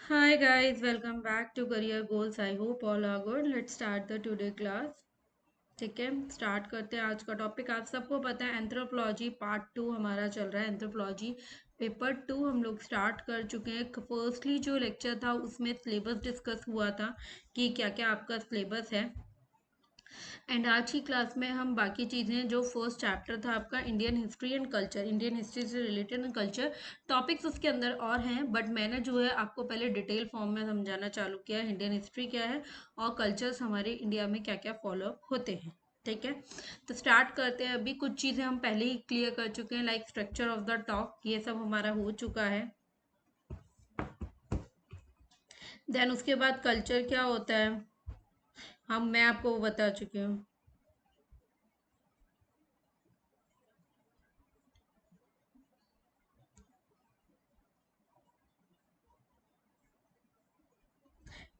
Hi guys, welcome back to Career Goals. I hope all are good. Let's start the today class. ठीक है, start करते हैं आज का टॉपिक। आप सबको पता है एंथ्रोपोलॉजी पार्ट 2 हमारा चल रहा है। एंथ्रोपोलॉजी पेपर 2 हम लोग स्टार्ट कर चुके हैं। फर्स्टली जो लेक्चर था उसमें सिलेबस डिस्कस हुआ था कि क्या क्या आपका सिलेबस है। एंड आज की क्लास में हम बाकी चीज़ें जो फर्स्ट चैप्टर था आपका Indian history and culture, Indian history से रिलेटेड कल्चर टॉपिक्स उसके अंदर और हैं, बट मैंने जो है आपको पहले डिटेल फॉर्म में समझाना चालू किया है इंडियन हिस्ट्री क्या है और कल्चर्स हमारे इंडिया में क्या क्या फॉलो होते हैं। ठीक है, तो स्टार्ट करते हैं। अभी कुछ चीज़ें हम पहले ही क्लियर कर चुके हैं, like structure of the talk, ये सब हमारा हो चुका है। देन उसके बाद कल्चर क्या होता है मैं आपको वो बता चुकी हूँ।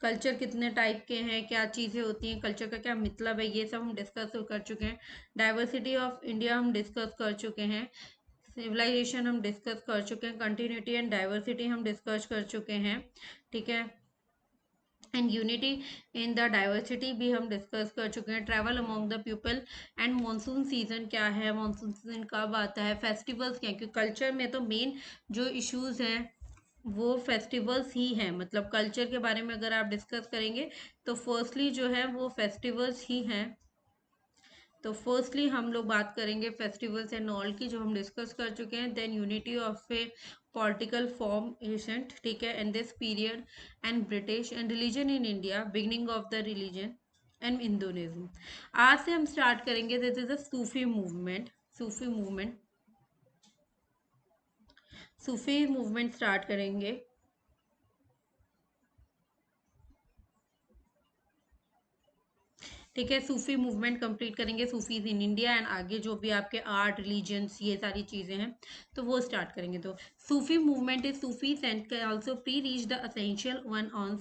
कल्चर कितने टाइप के हैं, क्या चीज़ें होती हैं, कल्चर का क्या मतलब है, ये सब हम डिस्कस कर चुके हैं। डाइवर्सिटी ऑफ इंडिया हम डिस्कस कर चुके हैं। सिविलाइजेशन हम डिस्कस कर चुके हैं। कंटिन्यूटी एंड डाइवर्सिटी हम डिस्कस कर चुके हैं। ठीक है, and unity in the diversity भी हम डिस्कस कर चुके हैं। Travel among the people and monsoon season क्या है, मानसून सीजन कब आता है, फेस्टिवल्स क्या है, क्योंकि कल्चर में तो मेन जो इश्यूज हैं वो फेस्टिवल्स ही हैं। मतलब कल्चर के बारे में अगर आप डिस्कस करेंगे तो फर्स्टली जो है वो फेस्टिवल्स ही हैं। तो फर्स्टली हम लोग बात करेंगे फेस्टिवल्स एंड ऑल की, जो हम डिस्कस कर चुके हैं। Then unity of a political form ancient, ठीक है, and this period and British and religion in India, beginning of the religion and Hinduism. आज से हम स्टार्ट करेंगे, this is a Sufi movement. Sufi movement, Sufi movement start करेंगे। ठीक है, Sufi movement complete करेंगे, सूफीज इन इंडिया एंड आगे जो भी आपके आर्ट रिलीजन्स ये सारी चीज़ें हैं तो वो स्टार्ट करेंगे। तो Sufi movement is Sufi and can also preach the essential one on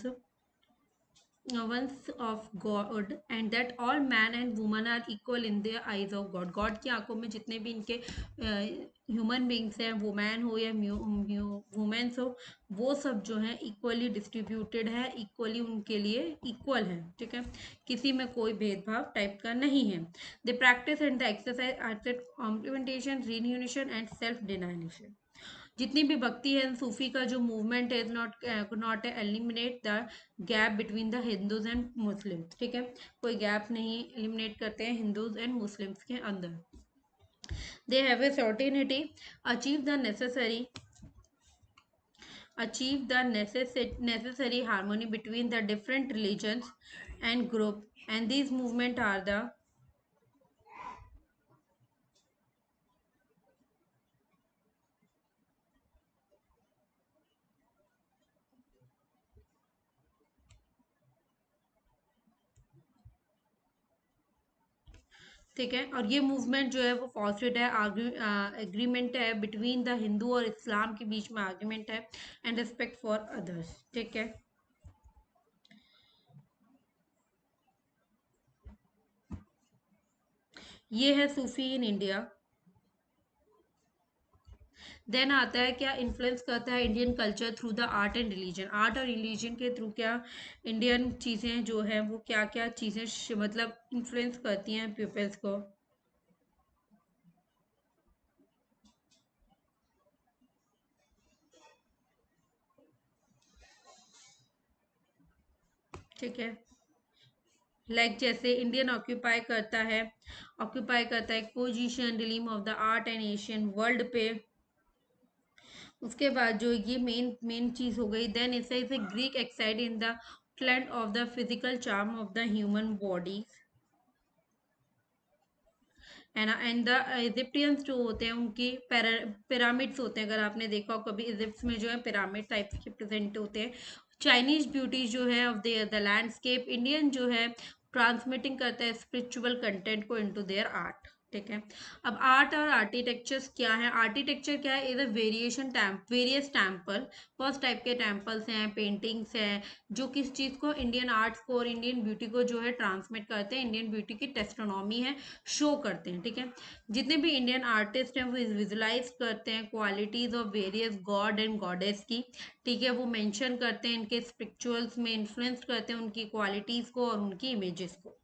once of God and that all man and woman are equal in the eyes of God। God की आंखों में जितने भी इनके human beings हैं, वो man हो या वुमेन्स हो, वो सब जो है इक्वली डिस्ट्रीब्यूटेड है, इक्वली उनके लिए इक्वल है। ठीक है, किसी में कोई भेदभाव टाइप का नहीं है। The practice and the exercise are complementation, renunciation and self denial. जितनी भी भक्ति है सूफी का जो मूवमेंट है, not eliminate the gap between the Hindus and Muslims. ठीक है, कोई गैप नहीं एलिमिनेट करते हैं हिंदूज एंड मुस्लिम्स के अंदर। They have a certainty, achieve the necessary necessary harmony between the different religions and group, and these movement are the ठीक है, और ये मूवमेंट जो है वो फॉस्टेड है, एग्रीमेंट है बिटवीन द हिंदू और इस्लाम के बीच में, आर्ग्यूमेंट है एंड रिस्पेक्ट फॉर अदर्स। ठीक है, ये है सूफी इन इंडिया। देन आता है क्या इन्फ्लुएंस करता है Indian culture through the art and religion. Art और रिलीजन के थ्रू क्या इंडियन चीज़ें जो है वो क्या क्या चीज़ें मतलब इन्फ्लुएंस करती हैं पीपल्स को। ठीक है, जैसे इंडियन ऑक्यूपाई करता है एक position realm of the art and Asian world पे। उसके बाद जो ये मेन मेन चीज हो गई। देन इसे इसे Greek excite in the flame of the physical charm of the human body है ना। एंड द इजिप्टियंस जो होते हैं उनकी पिरामिड्स होते हैं, अगर आपने देखा हो कभी इजिप्ट में जो है पिरामिड टाइप के प्रेजेंट होते हैं। चाइनीज ब्यूटी जो है ऑफ द लैंडस्केप, इंडियन जो है ट्रांसमिटिंग करता है स्पिरिचुअल कंटेंट को इनटू देयर आर्ट। ठीक है। अब आर्ट और आर्किटेक्चर्स क्या है? आर्किटेक्चर क्या है? Is a various temple. First type के टेम्पल्स हैं, पेंटिंग्स हैं, जो किस चीज़ को, इंडियन आर्ट्स को और इंडियन ब्यूटी को जो है ट्रांसमिट करते हैं, इंडियन ब्यूटी की टेस्टोनॉमी है, शो करते हैं। ठीक है। जितने भी इंडियन आर्टिस्ट हैं वो विजुलाइज करते हैं qualities of various God and goddess की। ठीक है। वो मेंशन करते हैं, इनके स्पिरिचुअल्स में इन्फ्लुएंस करते हैं उनकी क्वालिटीज को और उनकी इमेजेस को।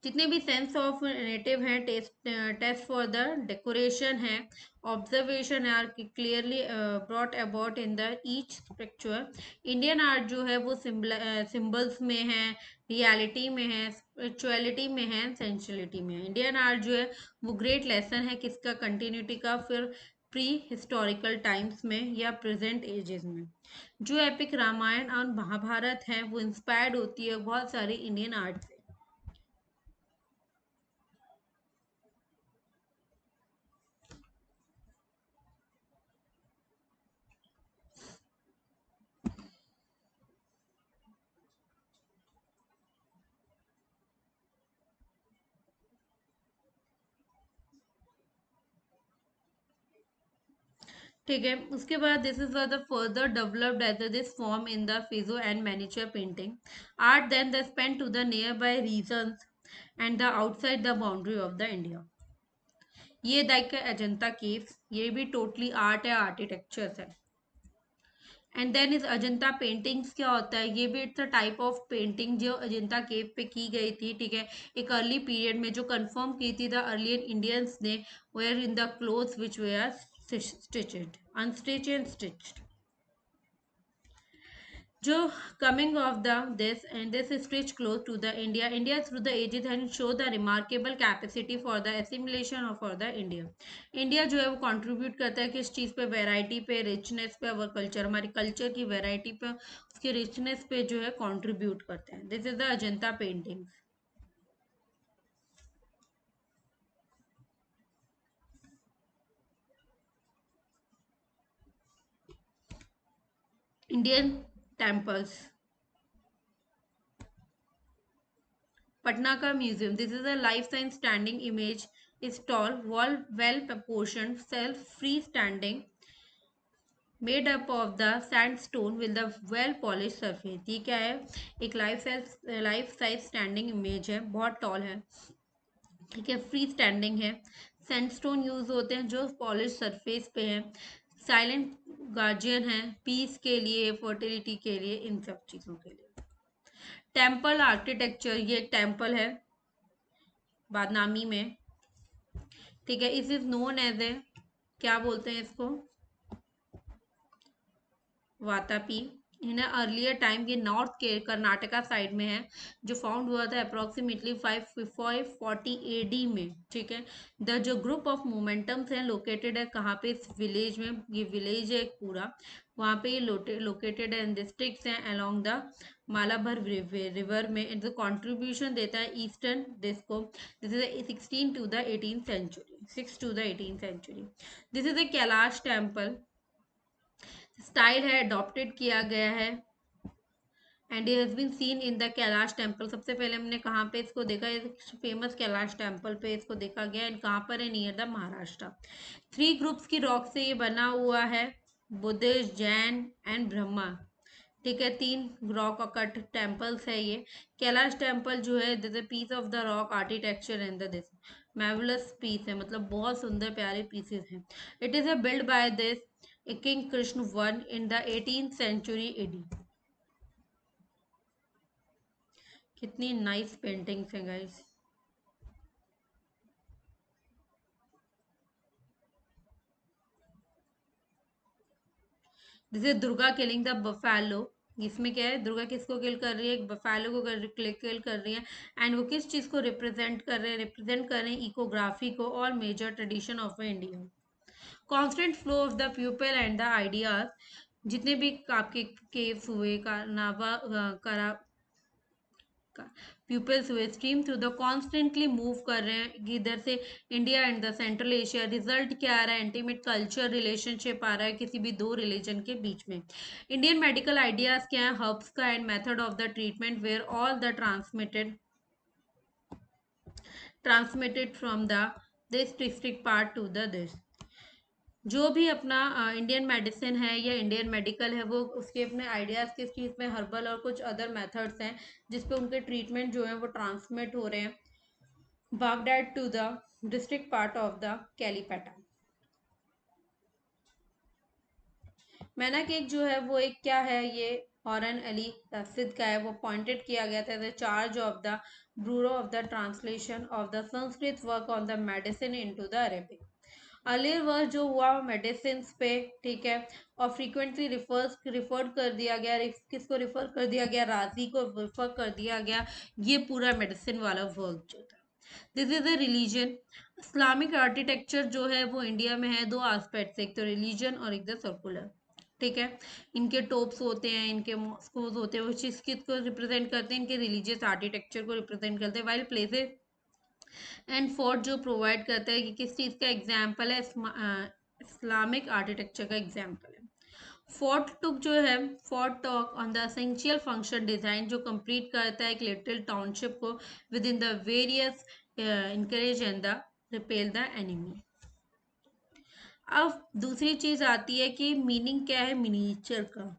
जितने भी सेंस ऑफ नेटिव हैं, टेस्ट फॉर द डेकोरेशन है, ऑब्जर्वेशन है, are clearly brought about in the each picture. Indian art जो है वो सिंबल्स में है, रियलिटी में है, स्पिरिचुअलिटी में है, सेंशुअलिटी में है। इंडियन आर्ट जो है वो ग्रेट लेसन है किसका? कंटिन्यूटी का, फिर प्री हिस्टोरिकल टाइम्स में या प्रेजेंट एजेस में। जो एपिक रामायण और महाभारत है वो इंस्पायर्ड होती है बहुत सारी इंडियन आर्ट से। ठीक है। उसके बाद this is the further developed age this form in the fresco and miniature painting art then the spend to the nearby regions and the outside the boundary of the India. ये देखिए Ajanta caves, ये भी totally art है, architectures है। And then is Ajanta paintings क्या होता है? ये भी it's a type of painting जो अजंता केव पे की गई थी। ठीक है। एक अर्ली पीरियड में जो कंफर्म की थी द अर्लियर इंडियंस ने, wear in the clothes which were stitched, unstitch and stitched. जो coming of the this and this stretch close to the India through the ages and show the remarkable capacity for the assimilation of for the India जो है वो contribute करता है किस चीज़ पे? Variety पे, रिचनेस पे, और कल्चर, हमारी कल्चर की वैरायटी पे, उसके रिचनेस पे जो है contribute करते हैं। This is the Ajanta paintings. Indian temples, Patna का museum, this is a life science standing image, is tall wall well proportion self free standing made up of the sandstone with the well polish surface. ये क्या है? एक life size standing image है, बहुत toll है। ठीक है। Free standing है, सैंडस्टोन यूज होते हैं जो पॉलिश सरफेस पे है, साइलेंट गार्जियन है, पीस के लिए, फर्टिलिटी के लिए, इन सब चीज़ों के लिए। टेम्पल आर्किटेक्चर, ये एक टेम्पल है बादनामी में। ठीक है। इस इज नोन एज ए, क्या बोलते हैं इसको? वातापी। इन अर्लियर टाइम ये नॉर्थ के कर्नाटका साइड में है, जो फाउंड हुआ था अप्रोक्सीमेटली 540 AD में। ठीक है। द जो ग्रुप ऑफ मोमेंटम्स हैं लोकेटेड है कहाँ पे? इस विलेज में। ये विलेज है एक पूरा, वहाँ पे ये लोकेटेड है, डिस्ट्रिक्ट्स हैं अलोंग द मालाबार रिवर में। इनका कॉन्ट्रीब्यूशन देता है ईस्टर्न दिस को। This is 16 to the 18th century, 6 to the 18th century. This is a Kailash temple, style है अडॉप्टेड किया गया है and it has been seen in the Kailash temple. सबसे पहले हमने कहाँ पे इसको देखा? फेमस कैलाश टेम्पल पे इसको देखा गया। एंड कहाँ पर है? Near the Maharashtra. 3 ग्रुप्स की रॉक से ये बना हुआ है, बुद्धिस्ट, जैन एंड ब्रह्मा। ठीक है। 3 रॉक कट टेम्पल्स है ये। कैलाश टेम्पल जो है this piece of the rock architecture and this marvellous piece है, मतलब बहुत सुंदर प्यारे पीसेस हैं। It is a build by this king Krishna one in the 18th century AD। कितनी नाइस पेंटिंग्स हैं गाइस। जैसे दुर्गा किलिंग द बफैलो, इसमें क्या है? दुर्गा किसको किल कर रही है? एक बफैलो को किल कर रही है। एंड वो किस चीज़ को रिप्रेजेंट कर रहे हैं? रिप्रेजेंट कर रहे हैं इकोग्राफी को और major tradition of India. Constant flow of the people and the ideas, जितने भी आपके केस हुए, कारनावा करा पीपल्स हुए, stream through the constantly move कर रहे हैं इधर से India and the central Asia. Result क्या आ रहा है? इंटीमेट कल्चर रिलेशनशिप आ रहा है किसी भी दो रिलीजन के बीच में। इंडियन मेडिकल आइडियाज क्या है? हर्ब्स का and method of the treatment were all the transmitted from the this district part to the this. जो भी अपना इंडियन मेडिसिन है या इंडियन मेडिकल है, वो उसके अपने आइडियाज़ किस चीज़ में हर्बल और कुछ अदर मेथड्स हैं जिसपे उनके ट्रीटमेंट जो है वो ट्रांसमिट हो रहे हैं Baghdad to the district part of the caliphate. मैना केक जो है वो एक क्या है, ये हॉरन अली रशीद का है। वो अपॉइंटेड किया गया था the charge of the bureau of the translation of the Sanskrit work on the medicine into the Arabic. Earlier work जो हुआ मेडिसिन पे, ठीक है, और फ्रीक्वेंटली रिफर्ड कर दिया गया, किसको रिफर कर दिया गया, राजी को रिफर कर दिया गया। ये पूरा मेडिसिन वाला वर्क जो था। This is a religion. Islamic architecture जो है वो इंडिया में है दो एस्पेक्ट, एक तो रिलीजन और एक द सर्कुलर, ठीक है। इनके टोप्स होते हैं, इनके मॉस्कोज होते हैं, वो चीज़ किसको रिप्रेजेंट करते हैं, इनके रिलीजियस आर्किटेक्चर को रिप्रेजेंट करते हैं। वाइल प्लेसेस एंड फोर्ट जो प्रोवाइड करता है कि किस चीज़ का एग्जाम्पल है, इस्लामिक आर्किटेक्चर का एग्जाम्पल है। फोर्ट टुक जो है, fort talk on the essential function design जो कंप्लीट करता है एक लिटिल टाउनशिप को with in the various encourage and the repel the enemy. अब दूसरी चीज आती है कि मीनिंग क्या है मिनिएचर का।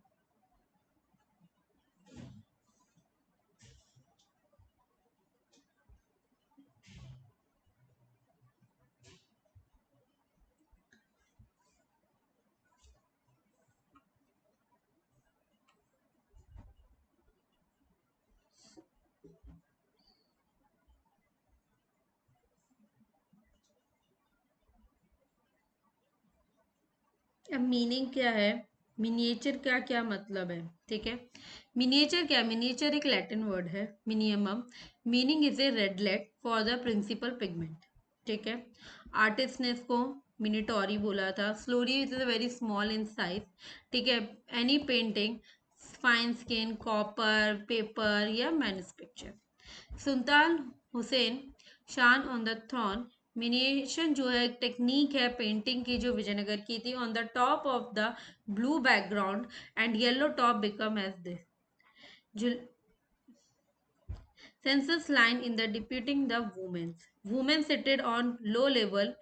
अब मीनिंग क्या है, मिनिएचर का क्या मतलब है, ठीक है। मिनिएचर क्या, मिनिएचर एक लैटिन वर्ड है, minimum meaning is a red lead for the principal pigment, ठीक है। आर्टिस्ट ने इसको मिनिटोरी बोला था। स्लोरी is very small in size, ठीक है। Any painting fine skin copper paper या मैन्युस्क्रिप्चर। सुल्तान हुसैन शान ऑन द थ्रोन। मिनिएशन जो है एक टेक्निक है पेंटिंग की जो विजयनगर की थी। On the top of the blue background and yellow top become as this census line in the depicting the women seated on low level,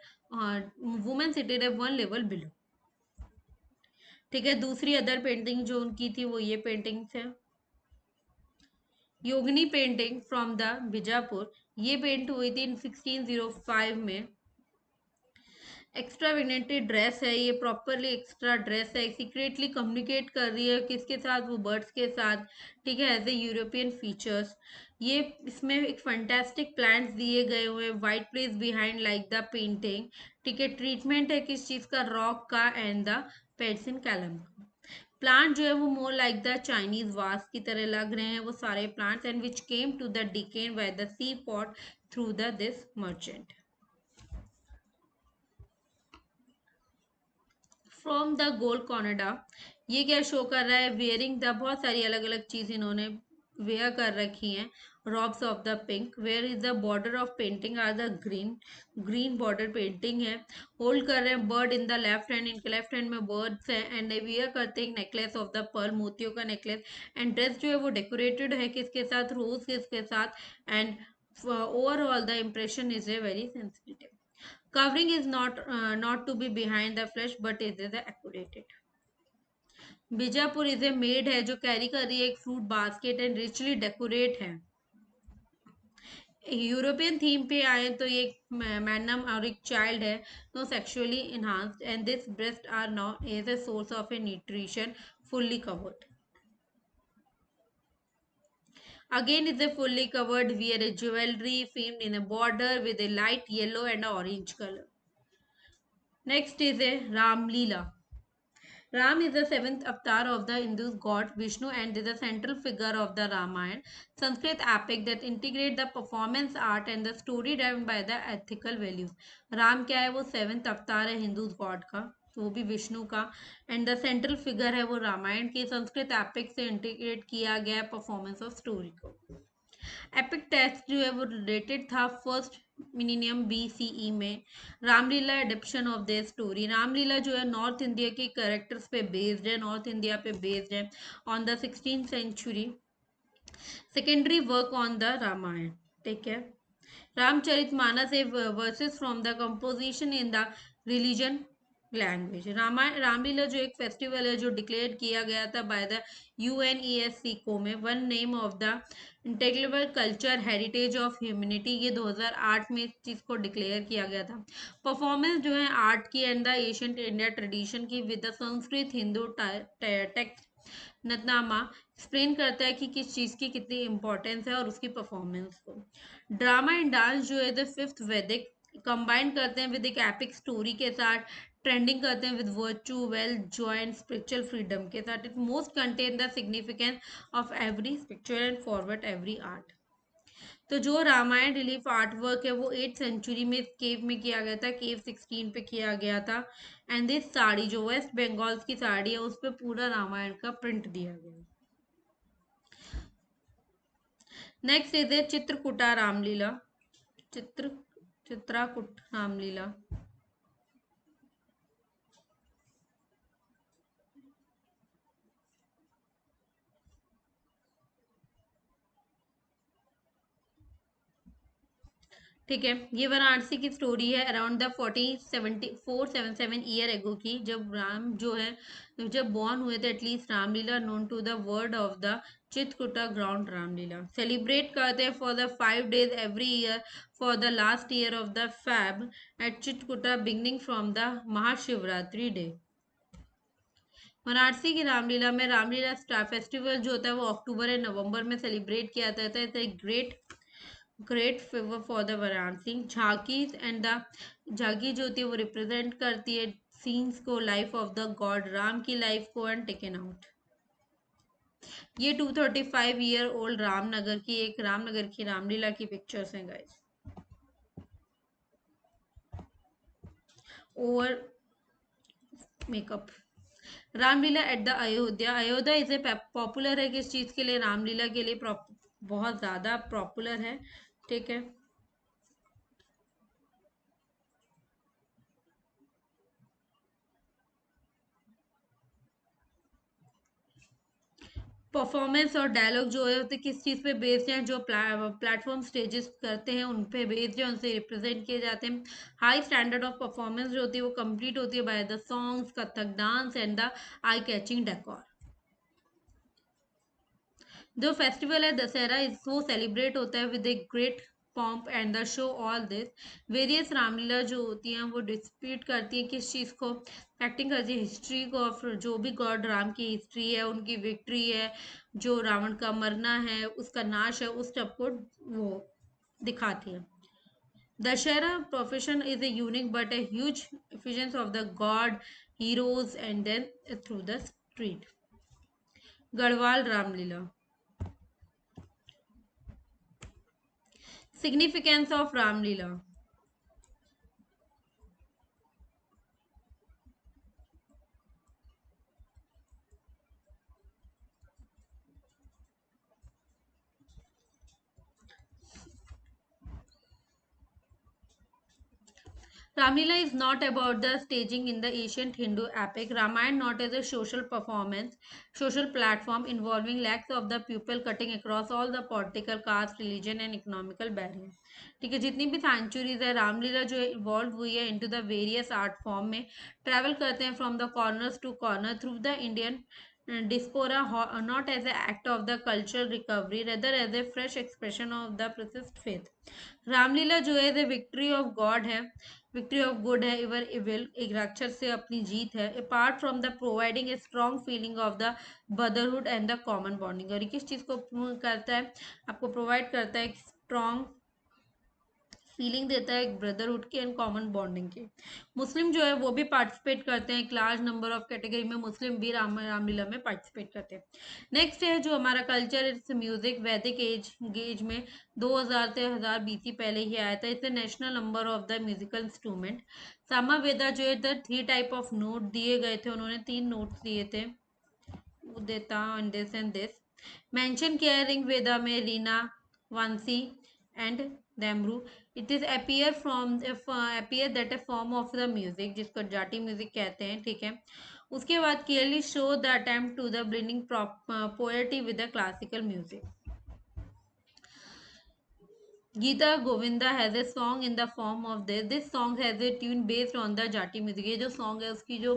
women seated at one level below, ठीक है। दूसरी other painting जो उनकी थी वो ये paintings है, योगिनी painting from the Bijapur. ये पेंट हुई थी इन 1605 में। एक्स्ट्राविनेटेड ड्रेस है, ये प्रॉपरली एक्स्ट्रा ड्रेस है, सीक्रेटली कम्युनिकेट कर रही है किसके साथ, वो बर्ड्स के साथ, ठीक है, एज ए यूरोपियन फीचर्स। ये इसमें एक फंटेस्टिक प्लांट्स दिए गए हुए हैं, white place behind like the painting, ठीक है। ट्रीटमेंट है किस चीज़ का, रॉक का एंड द पेड्सिन कैलम का। प्लांट जो है वो मोर लाइक द चाइनीज वास की तरह लग रहे हैं वो सारे plants, and which came to the Deccan by the sea port through the this merchant. From the Golconda, ये क्या शो कर रहा है, वेयरिंग द, बहुत सारी अलग अलग चीज इन्होंने वेयर कर रखी हैं। Robes of the pink, where is the border of painting are the green, green border painting है। होल्ड कर रहे हैं bird in the left hand, इनके लेफ्ट हैंड में बर्ड्स हैं, एंड वेयर करते हैं नेकलेस ऑफ द पर्ल, मोतियों का नेकलेस। एंड ड्रेस जो है वो डेकोरेटेड है किसके साथ, रोज के साथ। And overall the impression is a very sensitive. Covering is not to be behind the flesh but is the accurate. Bijapur is a maid है जो कैरी कर रही है एक fruit basket and richly decorate है। यूरोपियन थीम पे आए तो ये मैडम और एक चाइल्ड है, no sexually enhanced and this breast are now as a source of a nutrition fully covered. Again is a fully covered wear a jewelry filmed in a border with a light yellow and orange color. Next is a Ram Leela. Ram is the seventh avatar of the Hindu god Vishnu and is the central figure of the Ramayana, Sanskrit epic that integrate the performance art and the story driven by the ethical values. Ram क्या है, वो seventh अवतार है Hindu God का, तो वो भी विष्णु का, एंड द सेंट्रल फिगर है वो रामायण की। संस्कृत एपिक से इंटीग्रेट किया गया परफॉर्मेंस ऑफ स्टोरी को। एपिक टेक्स्ट जो है वो रिलेटेड था फर्स्ट मिलीनियम BCE में। Ramlila adaptation of the story, Ramlila जो है नॉर्थ इंडिया के कैरेक्टर्स पे बेस्ड है, नॉर्थ इंडिया पे बेस्ड है on the 16th century. Secondary work on the Ramayana, ठीक है। Ramcharitmanas a verses from the composition in the religion language. Ramayana Ramlila जो एक फेस्टिवल है जो डिक्लेयर किया गया था बाय द यूएनईएससीओ में, one name of the integrable culture heritage of humanity, ये 2008 में इस चीज़ को डिक्लेयर किया गया था। परफॉर्मेंस जो है आर्ट की and the ancient India tradition की with the Sanskrit Hindu text नतनामा एक्सप्लेन करता है कि किस चीज़ की कितनी इंपॉर्टेंस है और उसकी परफॉर्मेंस को। ड्रामा एंड डांस जो है द फिफ्थ वैदिक कंबाइन करते हैं विद एक एपिक स्टोरी के साथ, ट्रेंडिंग करते हैं with virtue wealth Joy and spiritual freedom के साथ। It most contain the significance of every spiritual and forward every art. तो जो रामायण रिलीफ आर्ट वर्क है वो 8th सेंचुरी में केव में किया गया था, केव 16 पे किया गया था। एंड दिस साड़ी जो वेस्ट बंगाल की साड़ी है उस पर पूरा रामायण का प्रिंट दिया गया। Next is a Chitrakuta Ramlila. चित्र चित्राकूट रामलीला। ठीक है, ये वाराणसी की स्टोरी है अराउंड द 1474-77 ईयर एगो की, जब राम जो है जब बॉर्न हुए थे। At least Ramlila known to the world of the Chitrakoota ground Ramlila celebrate करते हैं for the 5 days every year for the last year of the fab at Chitrakoota beginning from the Mahashivratri day. Varanasi की रामलीला में रामलीला स्टार फेस्टिवल जो होता है वो अक्टूबर या नवंबर में सेलिब्रेट किया जाता है। It's great favour for the Varanasi. झांकी एंड द झांकी जो होती है वो रिप्रेजेंट करती है सीन्स को, life of the God Ram की लाइफ को एंड टेकन आउट। ये 235 ईयर ओल्ड रामनगर की रामलीला की पिक्चर्स हैं guys. Over makeup. Ramlila at the Ayodhya. Ayodhya is a popular है किस चीज के लिए? रामलीला के लिए बहुत ज्यादा पॉपुलर है। ठीक है, परफॉर्मेंस और डायलॉग जो है होते किस चीज़ पे बेस्ड हैं? जो प्लेटफॉर्म स्टेजेस करते हैं उन पे बेस्ड है, उनसे रिप्रेजेंट किए जाते हैं। हाई स्टैंडर्ड ऑफ परफॉर्मेंस जो होती है वो कंप्लीट होती है by the songs, Kathak dance and the eye catching decor. जो फेस्टिवल है दशहरा इस वो सेलिब्रेट होता है with a great pomp and the show all this various. Ramlila जो होती हैं वो डिस्प्यूट करती है किस चीज़ को? एक्टिंग करती है हिस्ट्री को, और जो भी गॉड राम की हिस्ट्री है, उनकी विक्ट्री है, जो रावण का मरना है, उसका नाश है, उस सब को वो दिखाती है। Dussehra profession is a unique but a huge efficiency of the god heroes and then through the street. Garhwal Ramlila. Significance of Ramlila. Ramlila is not about the staging in the ancient Hindu epic. Ramayana not as a social performance, social platform involving lakhs of the people cutting across all the political, caste, religion and economical barriers. ठीक है, जितनी भी centuries है रामलीला जो evolve हुई है into the various art form में, travel करते हैं from the corners to corner through the Indian diaspora, not as an act of the cultural recovery, rather as a fresh expression of the persist faith. Ramlila जो है the victory of God है, victory of good है इवर evil, एक राक्षस से अपनी जीत है। Apart from the providing a strong feeling of the brotherhood and the common bonding. और ये किस चीज़ को करता है? आपको प्रोवाइड करता है स्ट्रॉन्ग फीलिंग देता है एक ब्रदरहुड की एंड कॉमन बॉन्डिंग की। मुस्लिम जो है वो भी पार्टिसिपेट करते हैं, एक लार्ज नंबर ऑफ कैटेगरी में मुस्लिम भी रामलीला में पार्टिसिपेट करते हैं। नेक्स्ट है जो हमारा culture, it's music. Vedic age में 2000 से 1000 BC पहले ही आया था। It's national number of the musical instrument. Samaveda जो है द 3 टाइप ऑफ नोट दिए गए थे, उन्होंने 3 नोट्स दिए थे, उदिता एंड दिस मेंशन किया है रिंग वेदा में रीना, वांसी and damaru. It is appear that a form of the music जिसको जाटी म्यूजिक कहते हैं। ठीक है, उसके बाद clearly show the attempt to the blending poetry with the classical music. Gita Govinda has a song in the form of this song has a tune based on the jati music. ये जो song है उसकी जो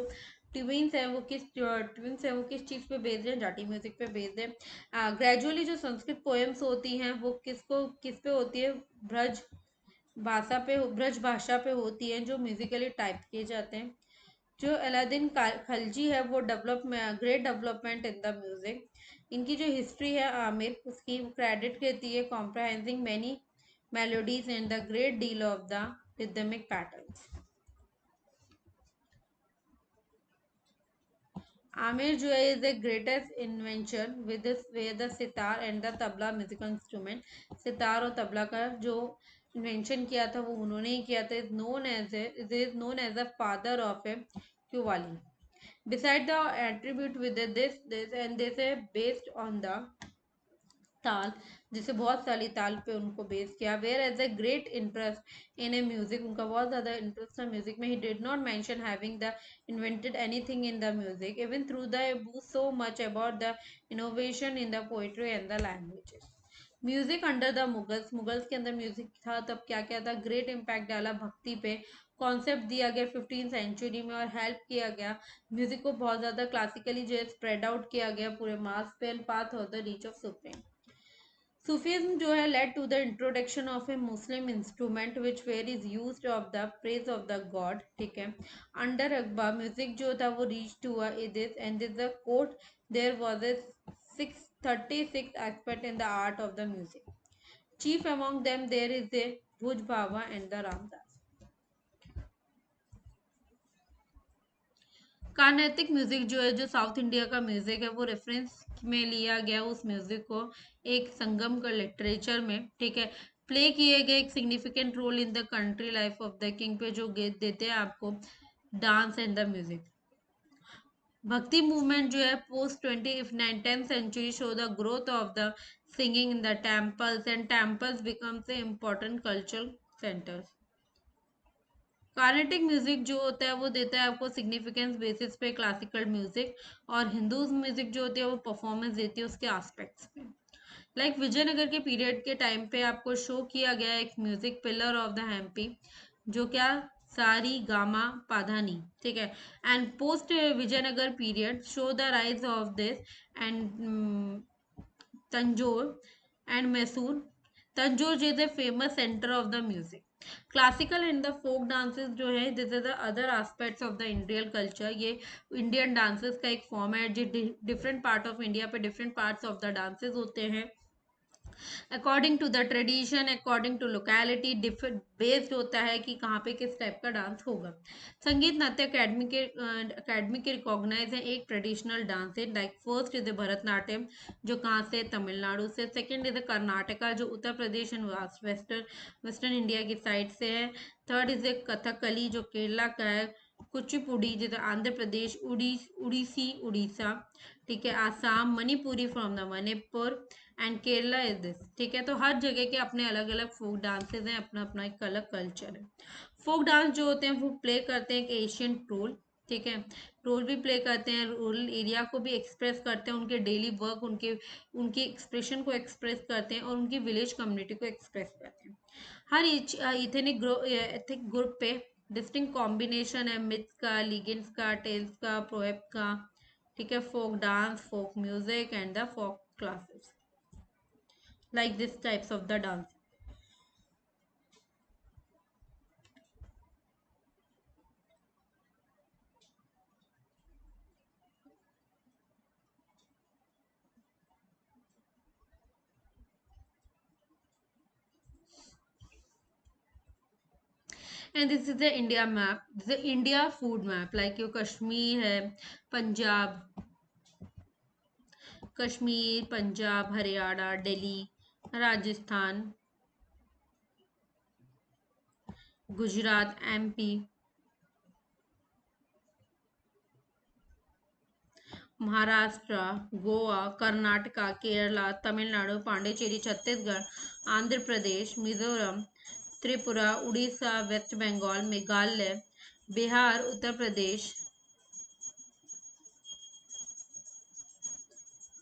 ट्यून्स है वो किस चीज़ पे बेस्ड है? जाटी म्यूजिक पे बेस्ड है। ग्रेजुअली जो संस्कृत पोएम्स होती हैं वो किस पे होती है? ब्रज भाषा पे होती है, जो म्यूजिकली टाइप किए जाते हैं। जो अलादीन खलजी है वो great development in the music. इनकी जो हिस्ट्री है आमिर उसकी क्रेडिट देती है comprehending many melodies and the great deal of the rhythmic patterns. Amir जो है is the greatest invention with the sitar and the tabla musical instrument. Sitar और तबला का जो इन्वेंशन किया था वो उन्होंने ही किया था। Is known as the father of a qawwali. Beside the attribute with this and this है based on the ताल, जिसे बहुत सारी ताल पे उनको बेस किया। Whereas a great interest in a music, उनका बहुत ज़्यादा इंटरेस्ट था म्यूजिक में। He did not mention having the invented anything in the music even through the so much about the innovation in the poetry and the languages. Music under the Mughals के अंदर music था तब क्या क्या था? Great impact डाला भक्ति पे, कॉन्सेप्ट दिया गया 15th सेंचुरी में और हेल्प किया गया म्यूजिक को बहुत ज़्यादा क्लासिकली जो है स्प्रेड आउट किया गया पूरे मास पे and path of the reach of supreme. Sufism जो है led to the introduction of a Muslim instrument which were is use of the praise of the god. ठीक है, अंडर अकबर म्यूजिक जो था वो रीच हुआ this and this the court there was a 636 expert in the art of the music. Chief among them there is a भुज भावा and the Ramdas. Carnatic music जो है, जो साउथ इंडिया का म्यूजिक है, वो रेफरेंस में लिया गया उस म्यूजिक को एक संगम का लिटरेचर में। ठीक है, प्ले किए गए एक significant role in the country life of the king पे जो देते हैं आपको dance and the music. Bhakti movement जो है post 10th century show the growth of the singing in the temples and temples becomes a important cultural centres. Carnatic music जो होता है वो देता है आपको सिग्निफिकेंस बेसिस पे क्लासिकल म्यूजिक, और हिंदूज म्यूजिक जो होती है वो परफॉर्मेंस देती है उसके एस्पेक्ट्स पे। लाइक विजयनगर के पीरियड के टाइम पे आपको शो किया गया एक music pillar of the MP, जो क्या सारी गामा पाधानी। ठीक है, and post Vijayanagar period show the rise of this and Tanjore and Mysore. Tanjore is a famous centre of the music. Classical and the folk dances जो है this is the other aspects of the Indian culture. ये Indian dances का एक form है जो different part of India पे different parts of the dances होते हैं according to the tradition, according to locality different based होता है कि कहाँ पे किस टाइप का डांस होगा। संगीत नाट्य अकेडमी के रिकॉग्नाइज है एक ट्रेडिशनल डांस है। लाइक फर्स्ट इज भरतनाट्यम जो कहाँ से? तमिलनाडु से। सेकंड इज कर्नाटका जो Uttar Pradesh and western India की साइड से है। थर्ड इज कथकली जो केरला का है। कुचिपुड़ी जैसे आंध्र प्रदेश, उड़ीसी उड़ीसा। ठीक है, Assam, Manipuri from the Manipur and Kerala is this. ठीक है, तो हर जगह के अपने अलग अलग फोक डांसेस हैं, अपना अपना एक अलग कल्चर है। फोक डांस जो होते हैं वो प्ले करते हैं एक एशियन रोल। ठीक है, रोल भी प्ले करते हैं, रूरल एरिया को भी एक्सप्रेस करते हैं, उनके डेली वर्क उनके एक्सप्रेशन को एक्सप्रेस करते हैं और उनकी विलेज कम्युनिटी को एक्सप्रेस करते हैं। हर एथनिक ग्रुप पे डिस्टिंक्ट कॉम्बिनेशन है मिथ्स का, लीजेंड्स का, टेल्स का, प्रोएब का। ठीक है, folk dance, folk music and the folk classes, like this types of the dance. And this is the India map, this is the India food map, like your Kashmir है, Punjab, Kashmir, Punjab, Haryana, Delhi, Rajasthan, Gujarat, MP, Maharashtra, Goa, Karnataka, Kerala, Tamil Nadu, Pondicherry, Chhattisgarh, Andhra Pradesh, Mizoram, Tripura, Orissa, waste Bengal, Meghalaya, Bihar, Uttar Pradesh,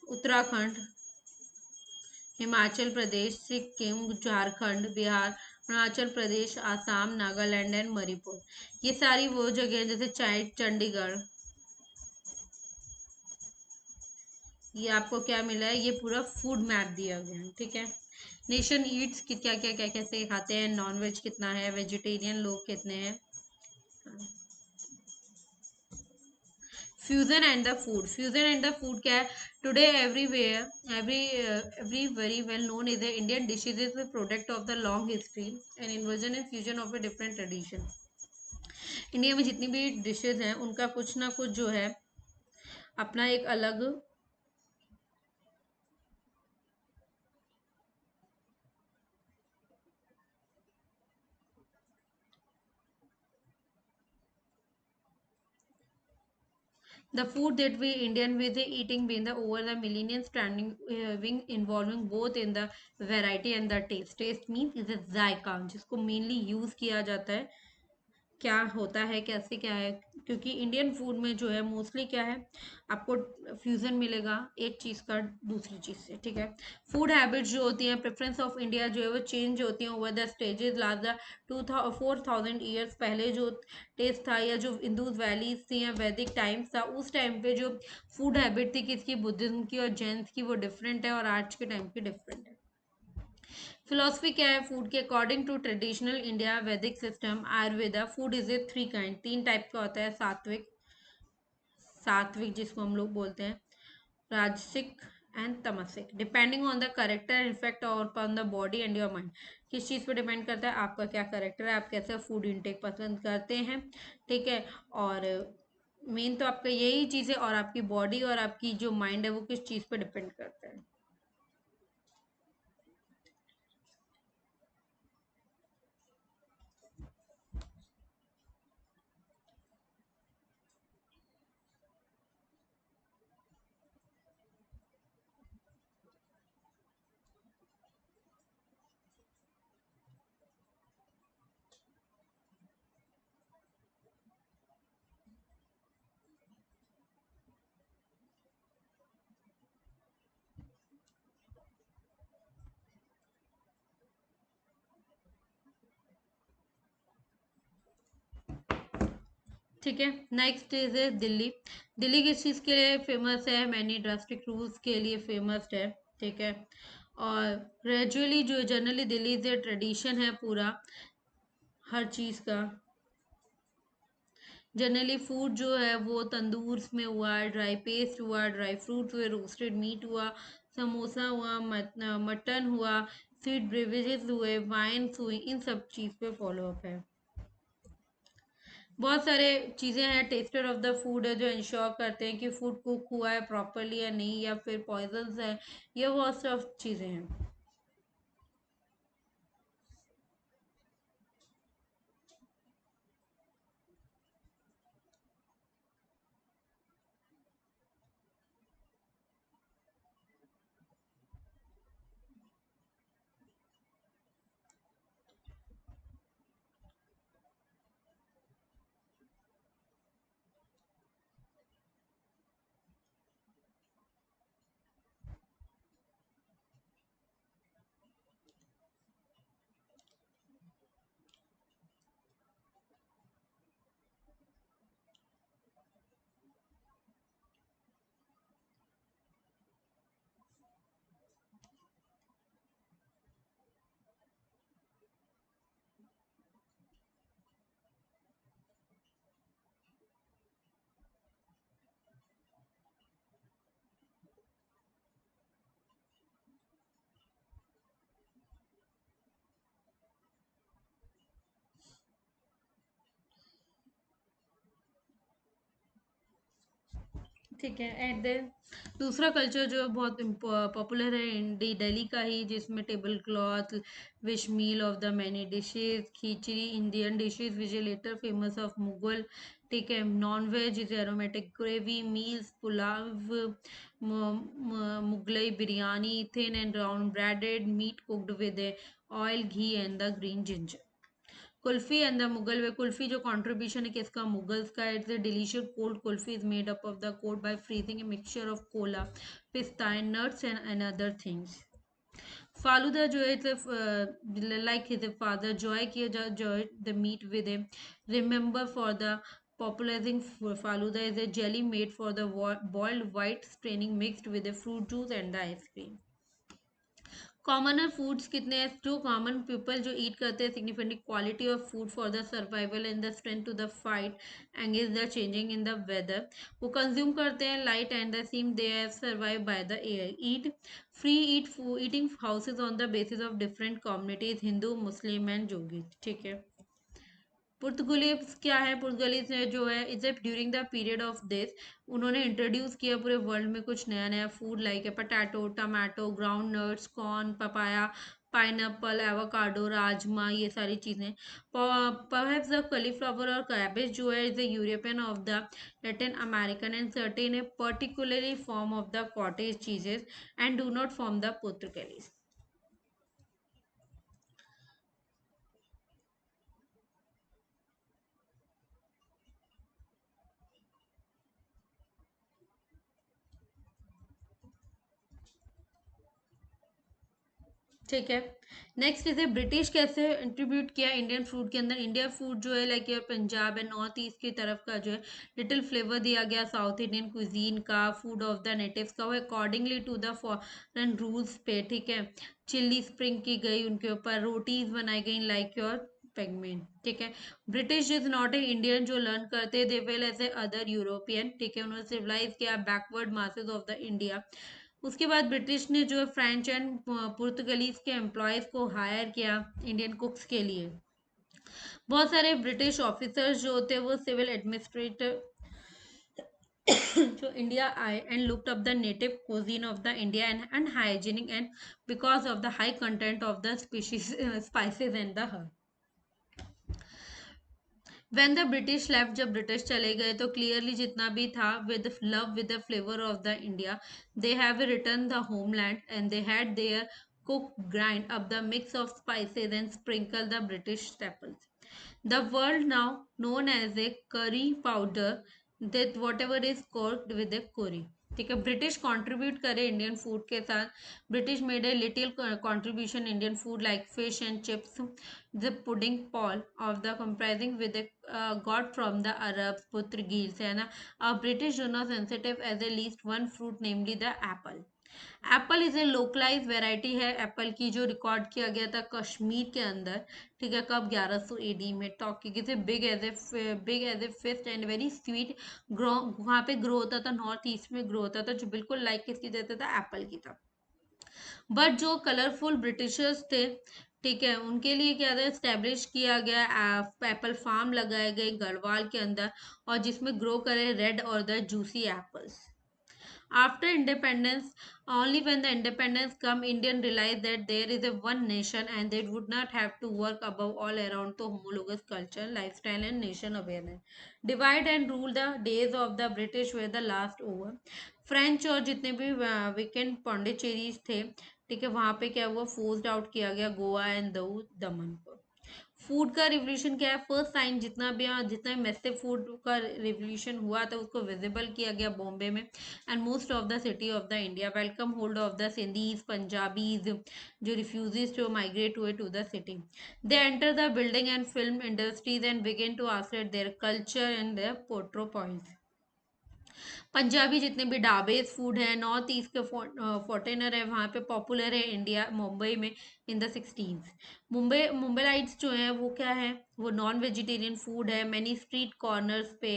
Uttarakhand, Himachal Pradesh, Sikkim, Jharkhand, Bihar, Arunachal Pradesh, Assam, Nagaland and Manipur. ये सारी वो जगह हैं, जैसे चाहे चंडीगढ़। ये आपको क्या मिला है, ये पूरा फूड मैप दिया गया है, ठीक है। नेशन ईट्स कि क्या क्या क्या कैसे खाते हैं, नॉन वेज कितना है, वेजिटेरियन लोग कितने हैं। Fusion and the food, fusion and the food क्या है, today everywhere every very well known is the Indian dishes is the product of the long history and inversion and fusion of a different tradition. India में जितनी भी dishes हैं उनका कुछ ना कुछ जो है अपना एक अलग। The food that we Indian with eating been the over the millennium standing being involving both in the variety and the taste. Taste means is a जायका जिसको mainly use किया जाता है, क्या होता है कैसे क्या है, क्योंकि इंडियन फूड में जो है मोस्टली क्या है, आपको फ्यूजन मिलेगा एक चीज़ का दूसरी चीज़ से, ठीक है। फूड हैबिट्स जो होती हैं, प्रेफरेंस ऑफ इंडिया जो है वो चेंज होती हैं over the stages last the 4,000 years पहले जो टेस्ट था या जो इंदूज वैलीज थी या वैदिक टाइम्स था, उस टाइम पे जो फूड हैबिट थी किसकी, बुद्धिज्म की और जैन्स की, वो डिफरेंट है और आज के टाइम की डिफरेंट है। फिलोसफी क्या है फूड की, अकॉर्डिंग टू ट्रेडिशनल इंडिया वैदिक system Ayurveda, food is a three kind, तीन टाइप का होता है, सात्विक, सात्विक जिसको हम लोग बोलते हैं, rajasic and tamasic, depending on the character effect और on the body and your mind. किस चीज़ पे डिपेंड करता है, आपका क्या करेक्टर है, आप कैसे फूड इंटेक पसंद करते हैं, ठीक है। और मेन तो आपका यही चीज़ है, और आपकी बॉडी और आपकी जो माइंड है वो किस चीज़ पे डिपेंड करता है। ठीक है, नेक्स्ट इज है दिल्ली। दिल्ली किस चीज़ के लिए फेमस है, मैनी ड्रास्टिक रूल्स के लिए फेमस है, ठीक है। और ग्रेजुअली जो जनरली दिल्ली से ट्रेडिशन है पूरा हर चीज़ का। जनरली फूड जो है वो तंदूर में हुआ, ड्राई पेस्ट हुआ, ड्राई फ्रूट्स हुए, रोस्टेड मीट हुआ, समोसा हुआ, मटन हुआ, स्वीट ब्रेवरेजेस हुए, वाइन्स हुई, इन सब चीज़ पे फॉलो अप है। बहुत सारे चीज़ें हैं, टेस्टर ऑफ द फूड है जो इंश्योर करते हैं कि फूड कुक हुआ है प्रॉपरली या नहीं, या फिर पॉइजन्स है, ये बहुत सब चीज़ें हैं। ठीक है, एंड देन दूसरा कल्चर जो बहुत पॉपुलर है दिल्ली का ही, जिसमें table cloth, with meal of the many dishes, khichdi, Indian dishes which later famous of Mughal, ठीक है। Non veg is aromatic gravy meals, pulao, Mughlai biryani, thin and round breaded meat cooked with oil, ghee and the green ginger. Kulfi and the Mughal way, kulfi जो contribution है किसका, मुगल्स का। It's a delicious cold kulfi is made up of the cold by freezing a mixture of Cola, पिस्ता and nuts and other things. Falooda जो है like his father, Joy kiya Joy the meat with him. Remember for the popularizing Faluda is a jelly made for the boiled white straining mixed with the fruit juice and the ice cream. Commoner foods कितने हैं जो common people जो eat करते हैं significantly quality of food for the survival and the strength to the fight engage the changing in the weather वो consume करते हैं light and the seem they have survive by the air eat free eating houses on the basis of different communities Hindu Muslim and Jogi ठीक है Portuguese क्या है Portuguese ने जो है Egypt during the period of this उन्होंने इंट्रोड्यूस किया पूरे वर्ल्ड में कुछ नया नया फूड लाइक है potato tomato ground nuts corn papaya pineapple avocado rajma ये सारी चीज़ें परहैप्स द कलीफ्लावर और कैबेज जो है is the European of the Latin American and certain a particularly form of the cottage cheeses and do not form the Portuguese ठीक है next इसे British कैसे इंट्रीब्यूट किया इंडियन फूड के अंदर इंडिया फूड जो है like Punjab and north east की तरफ का जो है लिटिल फ्लेवर दिया गया साउथ इंडियन कुजीन का फूड ऑफ द नेटिव्स का वो accordingly to the foreign rules पे ठीक है चिल्ली स्प्रिंग की गई उनके ऊपर रोटीज बनाई गई लाइक योर पेगमेन ठीक है British is not a Indian जो लर्न करते they well as a other European ठीक है उन्होंने सिविलाइज किया backward masses of the India उसके बाद ब्रिटिश ने जो है फ्रेंच एंड पुर्तगालीज के एम्प्लॉयज को हायर किया इंडियन कुक्स के लिए बहुत सारे ब्रिटिश ऑफिसर्स जो होते हैं वो सिविल एडमिनिस्ट्रेटर जो इंडिया आए and looked up the native cuisine of the India and hygienic and because of the high content of the species spices and the herb when the British left जब British चले गए तो clearly जितना भी था with love with the flavour of the India they have return the homeland and they had there cook grind up the mix of spices and sprinkle the British staples. The world now known as a curry powder that whatever is cooked with a curry. ठीक है British contribute करे Indian food के साथ British made a little contribution Indian food like fish and chips the pudding pole of the comprising with god from the Arabs Portuguese है ना British do not sensitive as a least one fruit namely the apple apple is a localise variety है apple की जो record किया गया था कश्मीर के अंदर ठीक है कब 1100 एडी में talking is a big as a feast and very sweet grow वहाँ पे ग्रो होता था नॉर्थ ईस्ट में ग्रो होता था जो बिल्कुल लाइक किसकी देता था एप्पल की था बट जो कलरफुल ब्रिटिशर्स थे ठीक है उनके लिए क्या था स्टैब्लिश किया गया एप्पल फार्म लगाए गए गढ़वाल के अंदर और जिसमें ग्रो करे रेड और the juicy apples after independence only when the independence come indian realized that there is a one nation and they would not have to work above all around to homologous culture lifestyle and nation awareness divide and rule the days of the british were the last over French और जितने भी weekend पौंडीचेरीज थे ठीक है वहां पे क्या हुआ फोर्स्ड आउट किया गया गोवा एंड दमन को फूड का रिवोल्यूशन क्या है फर्स्ट साइन जितना मैसिव फूड का रिवोल्यूशन हुआ था उसको विजिबल किया गया बॉम्बे में and most of the city of the India welcome hold of the Sindhis Punjabis जो रिफ्यूजीज जो माइग्रेट हुए to the city they enter the building and film industries and begin to assert their culture and their portrait points Punjabi जितने भी ढाबे food है north east के फोर्टेनर है वहाँ पे पॉपुलर है इंडिया मुंबई में इन द 16th मुंबईलाइट्स जो है वो क्या है वो नॉन वेजिटेरियन फूड है मैनी स्ट्रीट कॉर्नर्स पे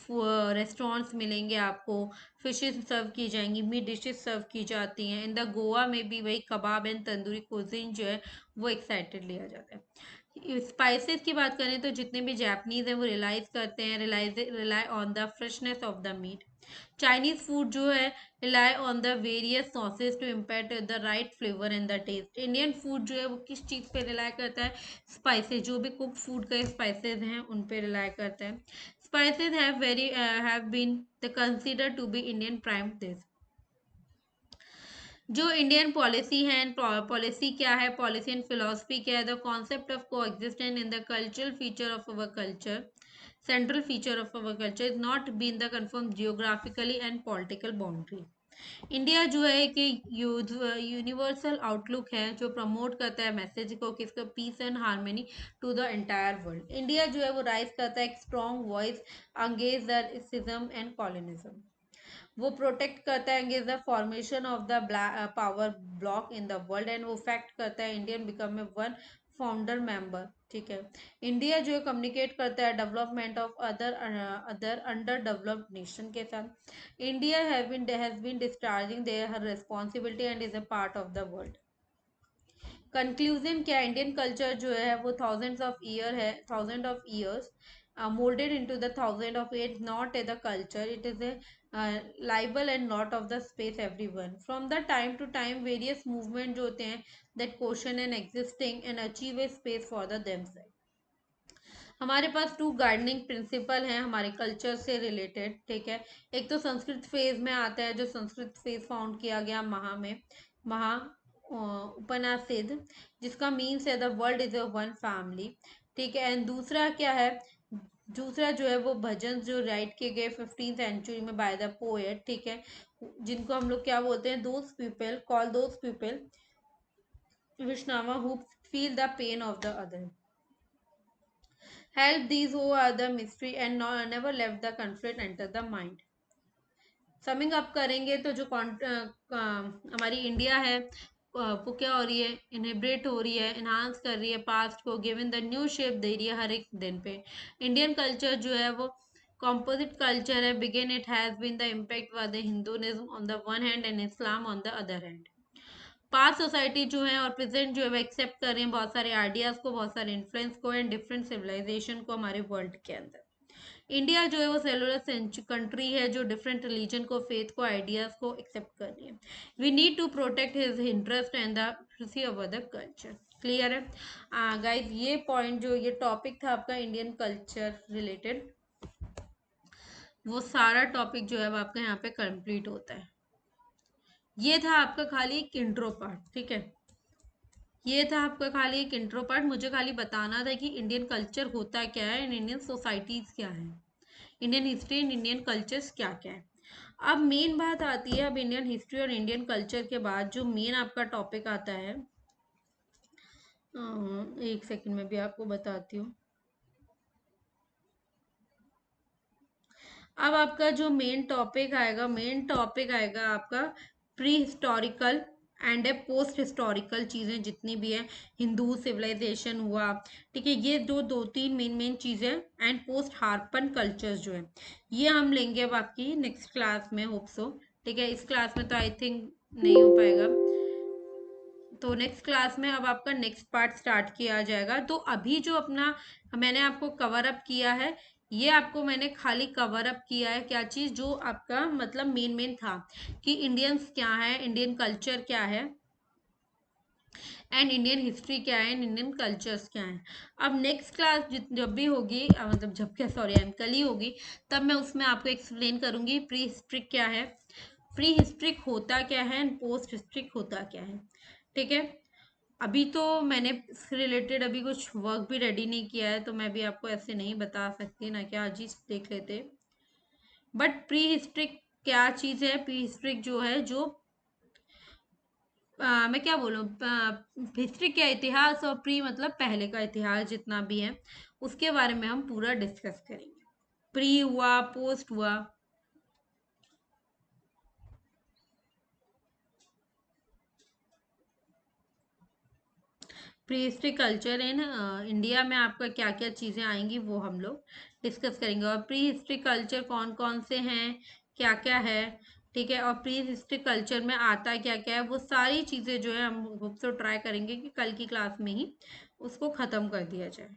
रेस्टोरेंट्स मिलेंगे आपको फिशेस सर्व की जाएंगी मीट डिशेस सर्व की जाती हैं इन द गोवा में भी वही कबाब एंड तंदूरी कुजिन जो है वो एक्साइटेड लिया जाता है स्पाइसेस की बात करें तो जितने भी जापानीज हैं वो रियलाइज करते हैं rely on the freshness of the meat Chinese food जो है rely on the various sauces to impact the right flavour and the taste Indian food जो है वो किस चीज़ पे रिलाई करता है स्पाइसेस जो भी कुक फूड का स्पाइसेस हैं उन पे रिलाई करता है spices have been the consider to be Indian prime dish जो इंडियन पॉलिसी है पॉलिसी क्या है पॉलिसी एंड फिलोसफी क्या है the concept of coexistence in the cultural feature of our culture central feature of our culture is not been the confirmed geographically and political boundary India जो है कि universal outlook है जो promote करता है message को किसका, peace and harmony to the entire world. India जो है वो राइज करता है एक strong voice against the racism and colonism. वो प्रोटेक्ट करता है against the formation of the power bloc in the world and वो फैक्ट करता है Indian become a one founder member. ठीक है। इंडिया जो है कम्युनिकेट करता है development of other under developed nation के साथ। India has been discharging their responsibility and is a part of the world. Conclusion क्या, इंडियन कल्चर जो है वो thousand of years moulded into the thousand of age, not a the culture, it is a liable and not of the space everyone. From the time to time various movement जो होते हैं that question and existing and achieve a space for the themself. हमारे पास to gardening principal हैं हमारे culture से related. ठीक है। एक तो संस्कृत फेज में आता है, जो संस्कृत फेज फाउंड किया गया महा उपन्यासिद, जिसका मीन्स है the world is a one family. ठीक है। एंड दूसरा क्या है, दूसरा जो है वो भजन जो राइट किए गए 15th सेंचुरी में बाय द पोएट। ठीक है। जिनको हम लोग क्या बोलते हैं, दोज पीपल विश्नावा who feel the pain of the other, help these who are the mystery and never let the conflict enter the mind। Summing up करेंगे तो जो हमारी इंडिया है वो क्या हो रही है, इनहिबिट हो रही है, इन्हांस कर रही है पास्ट को, गिवन द न्यू शेप दे रही है हर एक दिन पे। इंडियन कल्चर जो है वो composite कल्चर है, begin it has been the impact of the Hinduism on the one hand and Islam on the other hand. Past society जो है और प्रेजेंट जो है वो एक्सेप्ट कर रहे हैं बहुत सारे आइडियाज को, बहुत सारे इन्फ्लुएंस को एंड डिफरेंट सिविलाइजेशन को हमारे वर्ल्ड के अंदर। इंडिया जो है वो सेलुलर कंट्री है जो डिफरेंट रिलीजन को, फेथ को, आइडियाज को एक्सेप्ट कर रही है। We need to protect his interest and the of the culture. Clear है गाइज? ये पॉइंट जो ये टॉपिक था आपका इंडियन कल्चर रिलेटेड, वो सारा टॉपिक जो है वो आपका यहाँ पे कंप्लीट होता है। ये था आपका खाली एक इंट्रो पार्ट। ठीक है। ये था आपका खाली एक इंट्रो पार्ट। मुझे खाली बताना था कि इंडियन कल्चर होता क्या है एंड इंडियन सोसाइटीज क्या है, Indian history and Indian cultures क्या क्या है। अब मेन बात आती है, अब इंडियन हिस्ट्री और इंडियन कल्चर के बाद जो मेन आपका टॉपिक आता है, एक सेकंड में भी आपको बताती हूँ। अब आपका जो मेन टॉपिक आएगा आपका pre historical and A post historical चीज़ें जितनी भी है, हिंदू सिविलाइजेशन हुआ। ठीक है। ये जो दो तीन मेन चीज़ें एंड पोस्ट हार्पन कल्चर्स जो है, ये हम लेंगे अब आपकी नेक्स्ट क्लास में, होप सो। ठीक है। इस क्लास में तो आई थिंक नहीं हो पाएगा, तो नेक्स्ट क्लास में अब आपका नेक्स्ट पार्ट स्टार्ट किया जाएगा। तो अभी जो अपना मैंने आपको कवर अप किया है, ये आपको मैंने खाली कवर अप किया है क्या चीज़, जो आपका मतलब मेन था कि इंडियंस क्या है, इंडियन कल्चर क्या है एंड इंडियन हिस्ट्री क्या है एंड इंडियन कल्चर्स क्या है। अब नेक्स्ट क्लास जब भी होगी, मतलब जब क्या, सॉरी कल ही होगी, तब मैं उसमें आपको एक्सप्लेन करूंगी प्री हिस्ट्रिक क्या है, प्री हिस्ट्रिक होता क्या है एंड पोस्ट हिस्ट्रिक होता क्या है। ठीक है। अभी तो मैंने इससे रिलेटेड अभी कुछ वर्क भी रेडी नहीं किया है, तो मैं भी आपको ऐसे नहीं बता सकती ना, क्या अजीज देख लेते। बट प्री हिस्ट्रिक क्या चीज़ है, प्री हिस्ट्रिक जो है जो मैं क्या बोलूँ, हिस्ट्री क्या इतिहास, और प्री मतलब पहले का इतिहास जितना भी है उसके बारे में हम पूरा डिस्कस करेंगे। प्री हुआ, पोस्ट हुआ। Pre history culture in India में आपका क्या क्या चीज़ें आएंगी वो हम लोग डिस्कस करेंगे। और प्री हिस्ट्री कल्चर कौन कौन से हैं, क्या क्या है। ठीक है। और प्री हिस्ट्री कल्चर में आता क्या क्या है, वो सारी चीज़ें जो है हम होप सो ट्राई करेंगे कि कल की क्लास में ही उसको ख़त्म कर दिया जाए।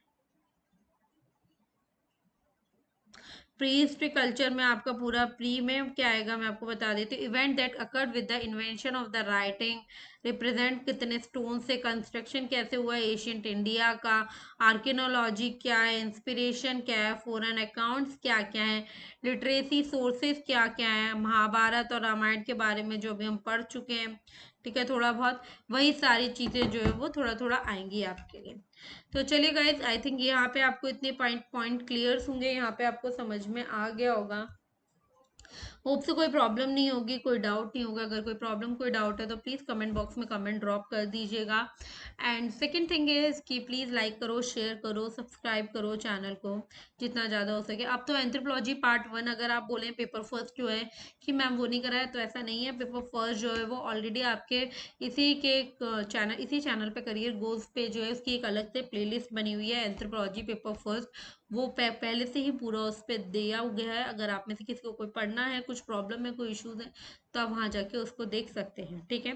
प्री हिस्ट्री कल्चर में आपका पूरा प्री में क्या आएगा मैं आपको बता देती हूँ। Event that occurred with the invention of the writing, represent कितने स्टोन से, कंस्ट्रक्शन कैसे हुआ एशियंट इंडिया का, आर्कियोलॉजी क्या है, इंस्पिरेशन क्या है, फॉरेन अकाउंट्स क्या क्या है, लिटरेसी सोर्सेज क्या क्या है, महाभारत और रामायण के बारे में जो भी हम पढ़ चुके हैं। ठीक है। थोड़ा बहुत वही सारी चीज़ें जो है वो थोड़ा थोड़ा आएंगी आपके लिए। तो चलिए गाइज, आई थिंक यहाँ पे आपको इतने पॉइंट क्लियर होंगे, यहाँ पे आपको समझ में आ गया होगा। होप से कोई प्रॉब्लम नहीं होगी, कोई डाउट नहीं होगा। अगर कोई प्रॉब्लम कोई डाउट है तो प्लीज़ कमेंट बॉक्स में कमेंट ड्रॉप कर दीजिएगा। एंड सेकंड थिंग इज कि प्लीज़ लाइक करो, शेयर करो, सब्सक्राइब करो चैनल को जितना ज़्यादा हो सके। अब तो एंथ्रोपोलॉजी पार्ट 1 अगर आप बोलें पेपर फर्स्ट जो है कि मैम वो नहीं करा है, तो ऐसा नहीं है। पेपर फर्स्ट जो है वो ऑलरेडी आपके इसी चैनल पे करियर गोल्स पे जो है उसकी एक अलग से प्लेलिस्ट बनी हुई है एंथ्रोपोलॉजी पेपर फर्स्ट। वो पहले से ही पूरा उस पर दिया गया है। अगर आप में से किसी को कोई पढ़ना है, कुछ प्रॉब्लम है, कोई इश्यूज है, तो आप वहाँ जाके उसको देख सकते हैं, ठीक है।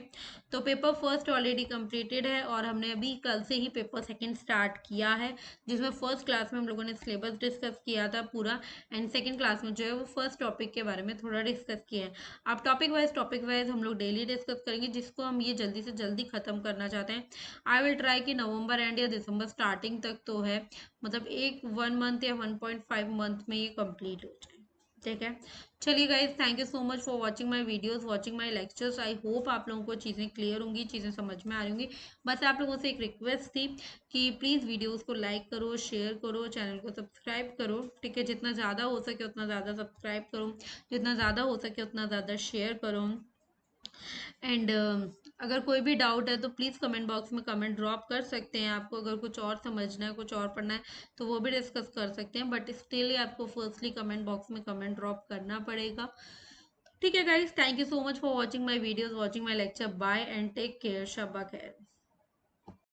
तो पेपर फर्स्ट ऑलरेडी कंप्लीटेड है और हमने अभी कल से ही पेपर सेकंड स्टार्ट किया है, जिसमें फर्स्ट क्लास में हम लोगों ने सिलेबस डिस्कस किया था पूरा, एंड सेकंड क्लास में जो है वो फर्स्ट टॉपिक के बारे में थोड़ा डिस्कस किया है। अब टॉपिक वाइज हम लोग डेली डिस्कस करेंगे, जिसको हम ये जल्दी से जल्दी खत्म करना चाहते हैं। आई विल ट्राई कि नवंबर एंड या दिसंबर स्टार्टिंग तक तो है, मतलब एक 1 मंथ या 1.5 मंथ में ये कंप्लीट हो जाए, ठीक है। चलिए guys, thank you so much for watching my videos, watching my lectures. I hope आप लोगों को चीज़ें क्लियर होंगी, चीज़ें समझ में आ रही होंगी। बस आप लोगों से एक रिक्वेस्ट थी कि प्लीज़ वीडियोस को लाइक करो, शेयर करो, चैनल को सब्सक्राइब करो, ठीक है। जितना ज़्यादा हो सके उतना ज़्यादा सब्सक्राइब करो, जितना ज़्यादा हो सके उतना ज़्यादा शेयर करो। एंड अगर कोई भी डाउट है तो प्लीज़ कमेंट बॉक्स में कमेंट ड्रॉप कर सकते हैं। आपको अगर कुछ और समझना है, कुछ और पढ़ना है, तो वो भी डिस्कस कर सकते हैं, बट स्टिल आपको फर्स्टली कमेंट बॉक्स में कमेंट ड्रॉप करना पड़ेगा, ठीक है guys. Thank you so much for watching my videos, watching my lecture. Bye and take care, शब्बा खैर।